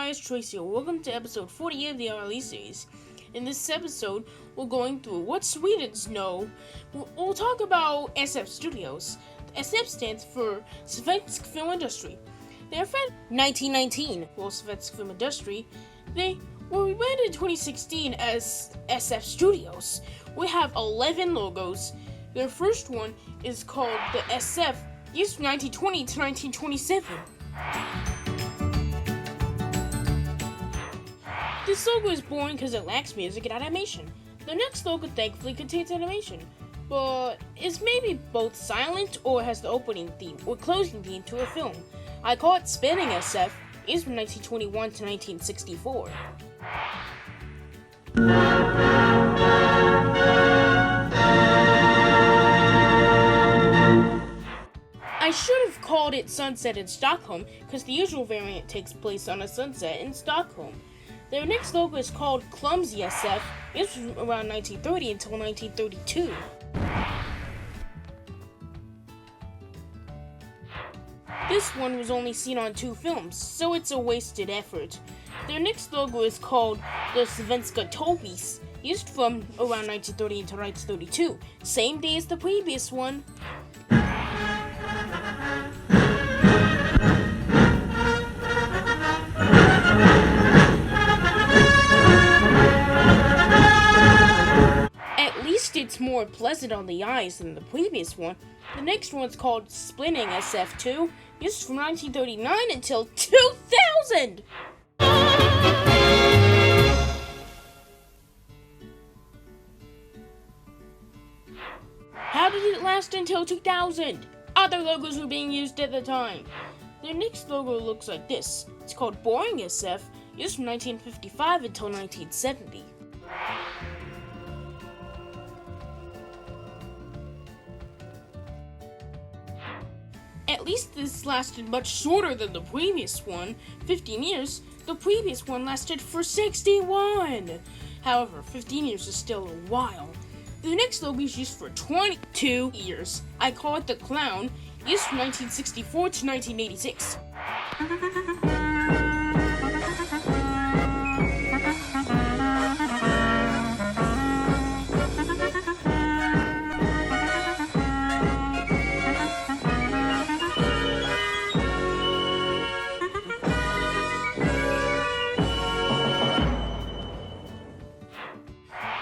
guys, Tracy. Welcome to episode 40 of the RLE series. In this episode, we're going through what Swedes know. We'll talk about SF Studios. SF stands for Svenska Film Industry. They are founded in 1919. Well, Svenska Film Industry, they were rebranded in 2016 as SF Studios. We have 11 logos. Their first one is called the SF, used from 1920 to 1927. This logo is boring because it lacks music and animation. The next logo thankfully contains animation, but it's maybe both silent or has the opening theme or closing theme to a film. I call it Spinning SF, used from 1921 to 1964. I should have called it Sunset in Stockholm because the usual variant takes place on a sunset in Stockholm. Their next logo is called Clumsy SF. It was from around 1930 until 1932. This one was only seen on 2 films, so it's a wasted effort. Their next logo is called the Svenska Tobis, used from around 1930 until 1932, same day as the previous one. It's more pleasant on the eyes than the previous one. The next one's called Spinning SF2, used from 1939 until 2000! How did it last until 2000? Other logos were being used at the time. Their next logo looks like this. It's called Boring SF, used from 1955 until 1970. At least this lasted much shorter than the previous one, 15 years. The previous one lasted for 61. However, 15 years is still a while. The next logo is used for 22 years. I call it the Clown, used from 1964 to 1986.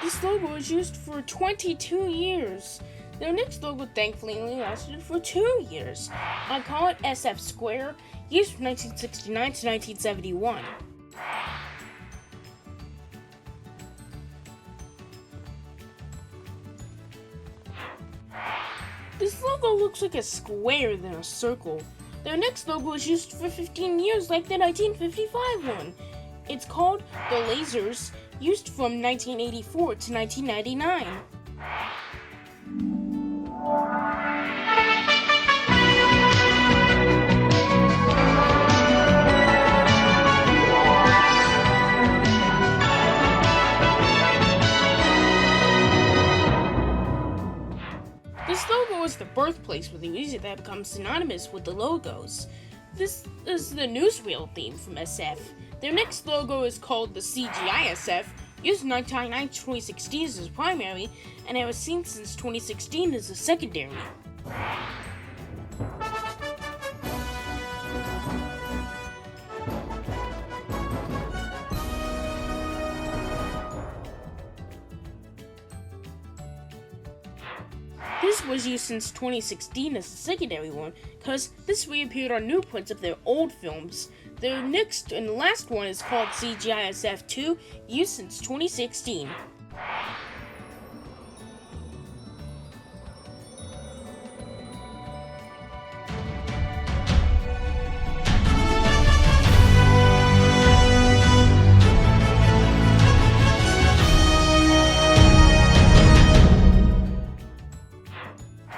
This logo was used for 22 years. Their next logo thankfully only lasted for 2 years. I call it SF Square, used from 1969 to 1971. This logo looks like a square than a circle. Their next logo was used for 15 years like the 1955 one. It's called the Lasers, used from 1984 to 1999. This logo is the birthplace for the music that becomes synonymous with the logos. This is the newsreel theme from SF. Their next logo is called the CGI SF, used from 1999 to 2016 as a primary, and it was seen since 2016 as a secondary. This was used since 2016 as a secondary one, because this reappeared on new prints of their old films. Their next and last one is called CGI SF2, used since 2016.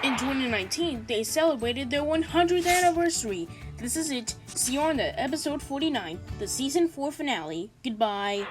In 2019, they celebrated their 100th anniversary. This is it. See you on the episode 49, the season 4 finale. Goodbye.